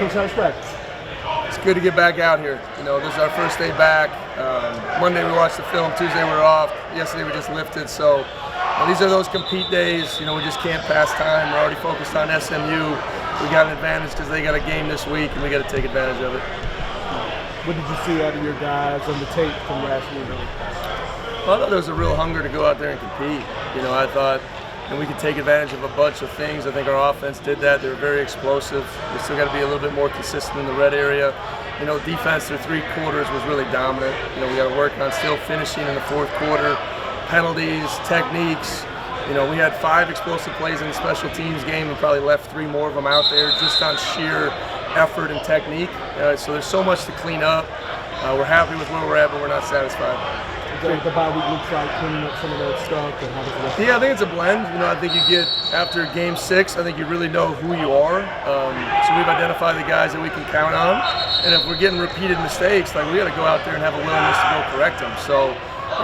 Coach, how's practice? It's good to get back out here. This is our first day back. Monday we watched the film, Tuesday we were off, yesterday we just lifted. So these are those compete days. We just can't pass time. We're already focused on SMU. We got an advantage because they got a game this week and we got to take advantage of it. What did you see out of your guys on the tape from last week? Well, I thought there was a real hunger to go out there and compete. I thought we could take advantage of a bunch of things. I think our offense did that. They were very explosive. We still got to be a little bit more consistent in the red area. Defense through 3 quarters was really dominant. We got to work on still finishing in the 4th quarter. Penalties, techniques. We had 5 explosive plays in the special teams game and probably left 3 more of them out there just on sheer effort and technique. So there's so much to clean up. We're happy with where we're at, but we're not satisfied. What the bye week looks like, cleaning up some of that stuff, and how does it look? Yeah, I think it's a blend. I think you get after game 6, I think you really know who you are. So we've identified the guys that we can count on, and if we're getting repeated mistakes, we got to go out there and have a willingness to go correct them. So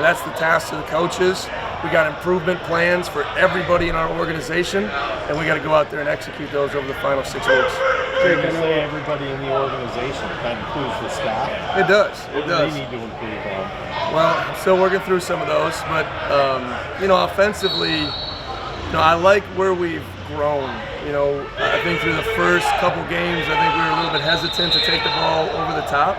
that's the task to the coaches. We got improvement plans for everybody in our organization, and we got to go out there and execute those over the final 6 weeks. When you say everybody in the organization, that includes the staff? It does. It does. What do they need to improve on? Well, I'm still working through some of those, but offensively, I like where we've grown. I think through the first couple games, I think we were a little bit hesitant to take the ball over the top.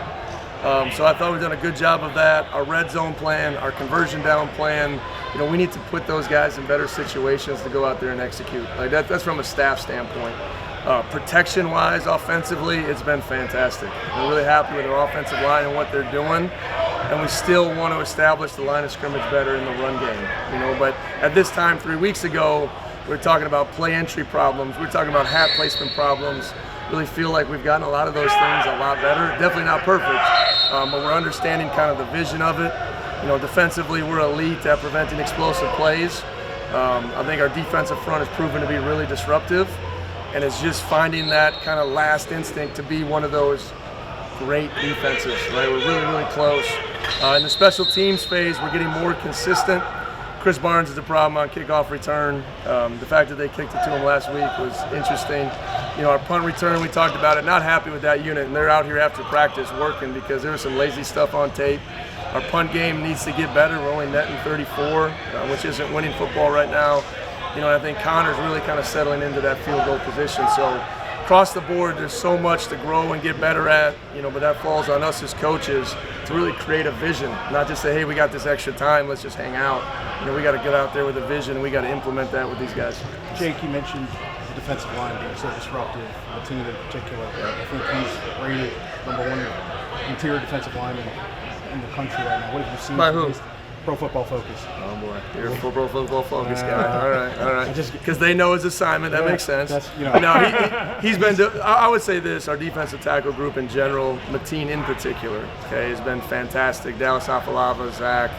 So I thought we've done a good job of that. Our red zone plan, our conversion down plan, we need to put those guys in better situations to go out there and execute. That's from a staff standpoint. Protection-wise, offensively, it's been fantastic. We're really happy with our offensive line and what they're doing, and we still want to establish the line of scrimmage better in the run game. But at this time 3 weeks ago, we were talking about play entry problems. We were talking about hat placement problems. Really feel like we've gotten a lot of those things a lot better. Definitely not perfect, but we're understanding kind of the vision of it. Defensively, we're elite at preventing explosive plays. I think our defensive front has proven to be really disruptive, and it's just finding that kind of last instinct to be one of those great defenses, right? We're really, really close. In the special teams phase, we're getting more consistent. Chris Barnes is a problem on kickoff return. The fact that they kicked it to him last week was interesting. Our punt return, we talked about it, not happy with that unit, and they're out here after practice working because there was some lazy stuff on tape. Our punt game needs to get better. We're only netting 34, which isn't winning football right now. I think Connor's really kind of settling into that field goal position. So across the board, there's so much to grow and get better at, but that falls on us as coaches to really create a vision, not just say, hey, we got this extra time, let's just hang out. We got to get out there with a vision, and we got to implement that with these guys. Jake, you mentioned the defensive line being so disruptive, the team in particular. I think he's rated #1 interior defensive lineman in the country right now. What have you seen? By who? Pro Football Focus. Oh boy, you're a Pro Football Focus guy. All right. Because they know his assignment. That makes sense. No, he's been. I would say this: our defensive tackle group in general, Mateen in particular, has been fantastic. Dallas Afalava, Zach,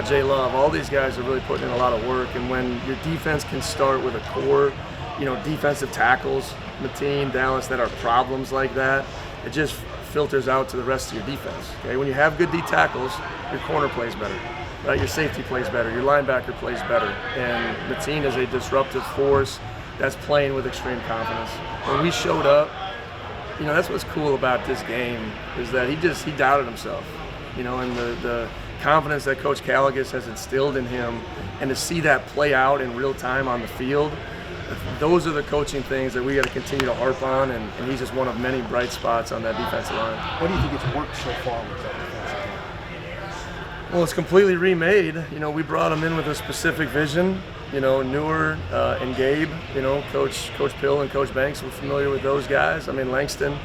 Jay Love, all these guys are really putting in a lot of work. And when your defense can start with a core, defensive tackles, Mateen, Dallas, that are problems like that, it just filters out to the rest of your defense. Okay, when you have good D tackles, your corner plays better. Right, your safety plays better, your linebacker plays better, and Mateen is a disruptive force that's playing with extreme confidence. When we showed up, that's what's cool about this game is that he doubted himself, and the confidence that Coach Caligas has instilled in him, and to see that play out in real time on the field, those are the coaching things that we got to continue to harp on, and he's just one of many bright spots on that defensive line. What do you think it's worked so far with that defensive line? Well, it's completely remade. We brought him in with a specific vision. Newer and Gabe, Coach Pill and Coach Banks, we're familiar with those guys. Langston,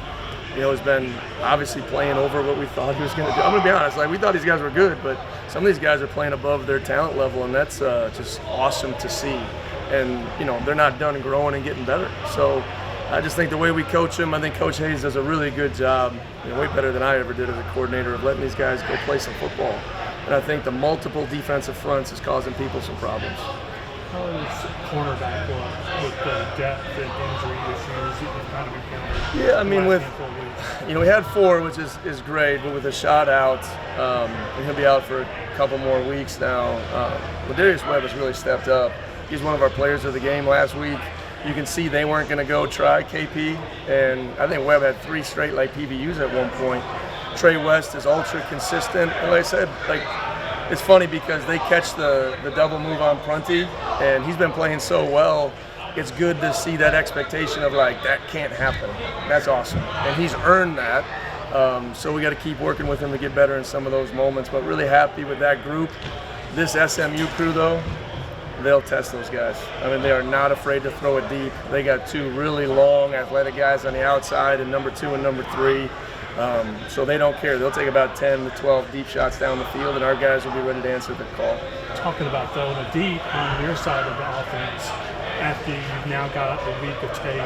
has been obviously playing over what we thought he was going to do. I'm going to be honest, we thought these guys were good, but some of these guys are playing above their talent level, and that's just awesome to see. And, they're not done growing and getting better. So I just think the way we coach them, I think Coach Hayes does a really good job, way better than I ever did as a coordinator, of letting these guys go play some football. And I think the multiple defensive fronts is causing people some problems. How is cornerback going with the depth and injury issues that you've kind of encountered? Yeah, we had 4, which is great, but with a shot out, and he'll be out for a couple more weeks now. Ladarius Webb has really stepped up. He's one of our players of the game last week. you can see they weren't going to go try KP, and I think Webb had 3 straight like PBUs at one point. Trey West is ultra consistent, and like I said, like it's funny because they catch the double move on Prunty, and he's been playing so well. It's good to see that expectation of like that can't happen. That's awesome, and he's earned that. So we got to keep working with him to get better in some of those moments. But really happy with that group. This SMU crew though, they'll test those guys. I mean, they are not afraid to throw it deep. They got 2 really long, athletic guys on the outside, and number 2 and number 3. So they don't care. They'll take about 10 to 12 deep shots down the field, and our guys will be ready to answer the call. Talking about throwing it deep on your side of the offense, after you've now got a week of tape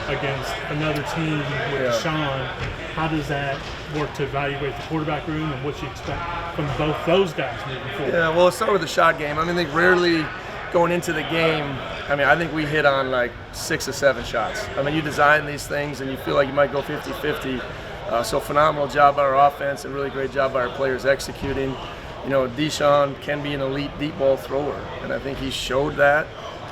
against another team with Deshaun, how does that work to evaluate the quarterback room and what you expect from both those guys moving forward? Yeah, well, let's start with the shot game. I mean, I think rarely going into the game, I think we hit on like 6 or 7 shots. I mean, you design these things and you feel like you might go 50-50. So phenomenal job by our offense and really great job by our players executing. You know, Deshaun can be an elite deep ball thrower, and I think he showed that.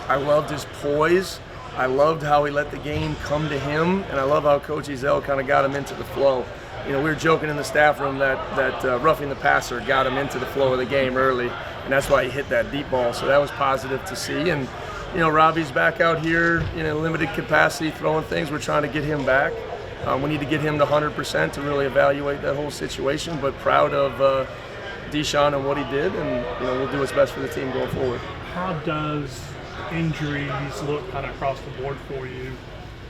I loved his poise. I loved how he let the game come to him, and I love how Coach Ezell kind of got him into the flow. You know, we were joking in the staff room that roughing the passer got him into the flow of the game early, and that's why he hit that deep ball. So that was positive to see. And, you know, Robbie's back out here in a limited capacity throwing things. We're trying to get him back. We need to get him to 100% to really evaluate that whole situation, but proud of Deshaun and what he did, and, you know, we'll do what's best for the team going forward. How does injuries look kind of across the board for you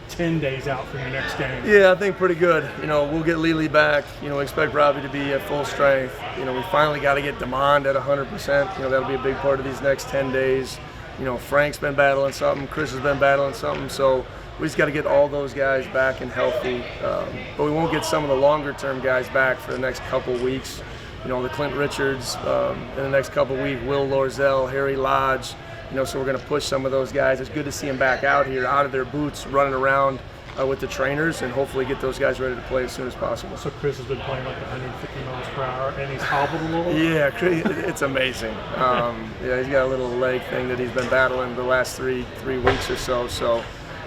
10 days out from your next game? Yeah, I think pretty good. You know, we'll get Lely back. You know, expect Robbie to be at full strength. You know, we finally got to get Demond at 100%. You know, that'll be a big part of these next 10 days. You know, Frank's been battling something. Chris has been battling something. So we just got to get all those guys back and healthy. But we won't get some of the longer-term guys back for the next couple weeks. You know, the Clint Richards in the next couple weeks, Will Lorzell, Harry Lodge. You know, so we're going to push some of those guys. It's good to see them back out here, out of their boots, running around with the trainers, and hopefully get those guys ready to play as soon as possible. So Chris has been playing like 150 miles per hour, and he's hobbled a little? Yeah, it's amazing. Yeah, he's got a little leg thing that he's been battling the last three weeks or so. So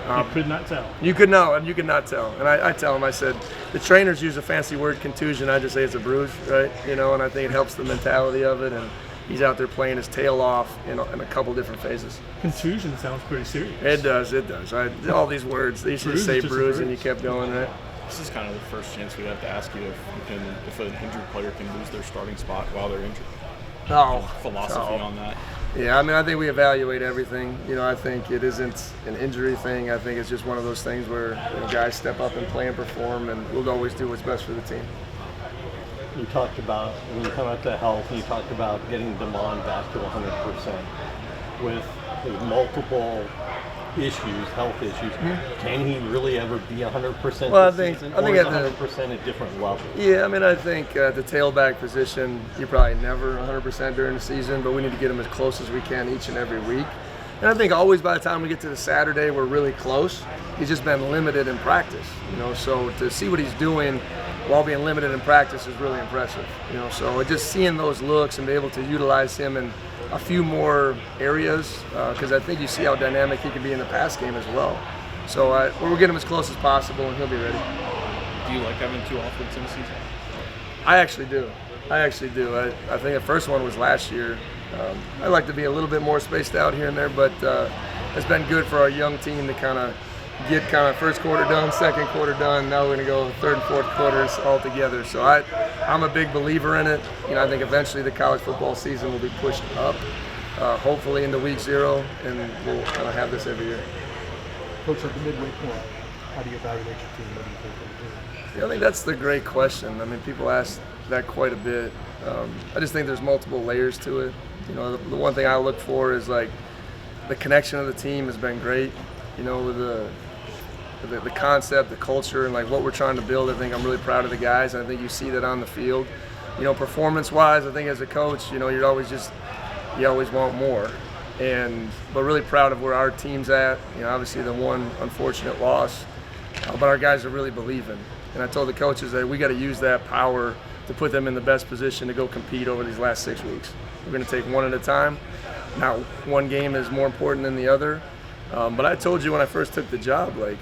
you could not tell. You could not tell. And I tell him, I said, the trainers use a fancy word, contusion. I just say it's a bruise, right? You know, and I think it helps the mentality of it. And he's out there playing his tail off in a couple different phases. Contusion sounds pretty serious. It does. All these words, they used to say bruise and you kept going, right? This is kind of the first chance we have to ask you if an injured player can lose their starting spot while they're injured. Philosophy on that. Yeah, I mean, I think we evaluate everything. You know, I think it isn't an injury thing. I think it's just one of those things where, you know, guys step up and play and perform, and we'll always do what's best for the team. You talked about, when you come out to health, you talked about getting Demond back to 100% with the multiple issues, health issues. Mm-hmm. Can he really ever be 100% well, this season? I think at 100% at different levels? Yeah, I mean, I think at the tailback position, you're probably never 100% during the season, but we need to get him as close as we can each and every week. And I think always by the time we get to the Saturday, we're really close. He's just been limited in practice, you know, so to see what he's doing while being limited in practice is really impressive, you know, so just seeing those looks and be able to utilize him in a few more areas, because I think you see how dynamic he can be in the pass game as well. So we'll get him as close as possible, and he'll be ready. Do you like having 2 offenses in the season? I actually do. I think the first one was last year. I like to be a little bit more spaced out here and there, but it's been good for our young team to kind of get first quarter done, second quarter done. Now we're going to go third and fourth quarters all together. So I'm a big believer in it. You know, I think eventually the college football season will be pushed up, hopefully into week 0, and we'll kind of have this every year. Coach, at the midway point, how do you evaluate your team? What do you think they're doing? Yeah, I think that's the great question. I mean, people ask that quite a bit. I just think there's multiple layers to it. You know, the one thing I look for is like the connection of the team has been great. You know, with the concept, the culture, and like what we're trying to build. I think I'm really proud of the guys, and I think you see that on the field. You know, performance-wise, I think as a coach, you know, you always want more. But really proud of where our team's at. You know, obviously the one unfortunate loss, but our guys are really believing. And I told the coaches that we got to use that power to put them in the best position to go compete over these last 6 weeks. We're going to take one at a time. Not one game is more important than the other, But I told you when I first took the job, like,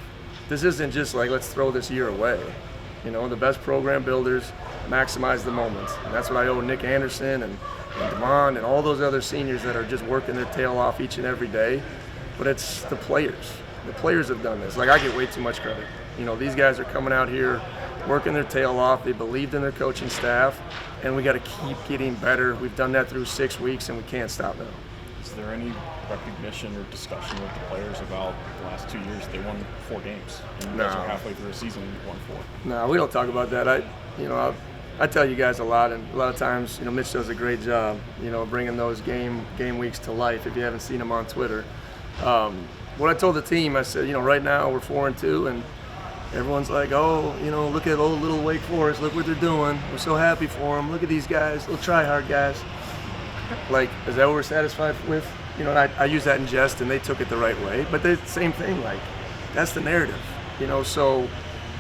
this isn't just like, let's throw this year away. You know, the best program builders maximize the moments. And that's what I owe Nick Anderson and Demond and all those other seniors that are just working their tail off each and every day. But it's the players. The players have done this. Like, I get way too much credit. You know, these guys are coming out here working their tail off. They believed in their coaching staff, and we got to keep getting better. We've done that through 6 weeks, and we can't stop now. Is there any recognition or discussion with the players about the last 2 years? They won 4 games. And you guys are halfway through a season and you won 4. No, we don't talk about that. I tell you guys a lot, and a lot of times, you know, Mitch does a great job, you know, bringing those game weeks to life. If you haven't seen him on Twitter, what I told the team, I said, you know, right now we're 4-2, and everyone's like, oh, you know, look at old little Wake Forest. Look what they're doing. We're so happy for them. Look at these guys, little try-hard guys. Like, is that what we're satisfied with? You know, and I use that in jest, and they took it the right way. But the same thing, like, that's the narrative, you know. So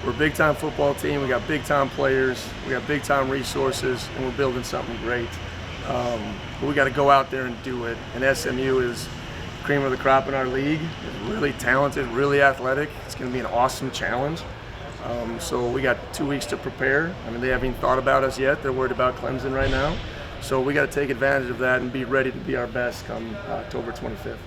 we're a big-time football team. We got big-time players. We got big-time resources, and we're building something great. But we got to go out there and do it. And SMU is cream of the crop in our league. It's really talented, really athletic. It's going to be an awesome challenge. So we got 2 weeks to prepare. I mean, they haven't even thought about us yet. They're worried about Clemson right now. So we got to take advantage of that and be ready to be our best come October 25th. Did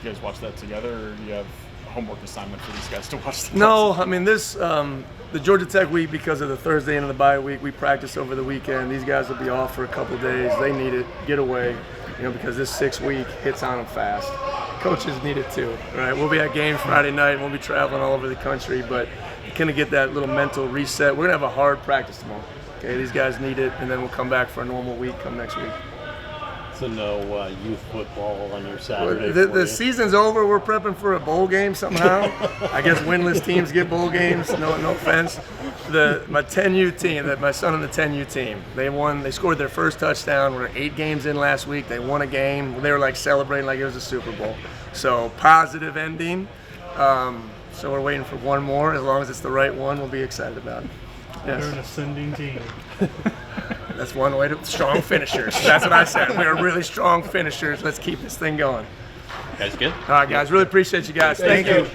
you guys watch that together, or do you have a homework assignment for these guys to watch? No, I mean, the Georgia Tech week, because of the Thursday into the bye week, we practice over the weekend. These guys will be off for a couple days. They need it, get away, you know, because this 6 week hits on them fast. Coaches need it too, right? We'll be at games Friday night. We'll be traveling all over the country, but kind of get that little mental reset. We're gonna have a hard practice tomorrow. Okay, these guys need it, and then we'll come back for a normal week come next week. So no youth football on your Saturday. The season's over. We're prepping for a bowl game somehow. I guess winless teams get bowl games. No offense. My 10U team, my son on the 10U team, they won. They scored their first touchdown. We're 8 games in last week. They won a game. They were like celebrating like it was a Super Bowl. So positive ending. So we're waiting for one more. As long as it's the right one, we'll be excited about it. Yes. They're an ascending team. That's one way to strong finishers. That's what I said. We are really strong finishers. Let's keep this thing going. Guys, good. All right, guys. Really appreciate you guys. Thank you.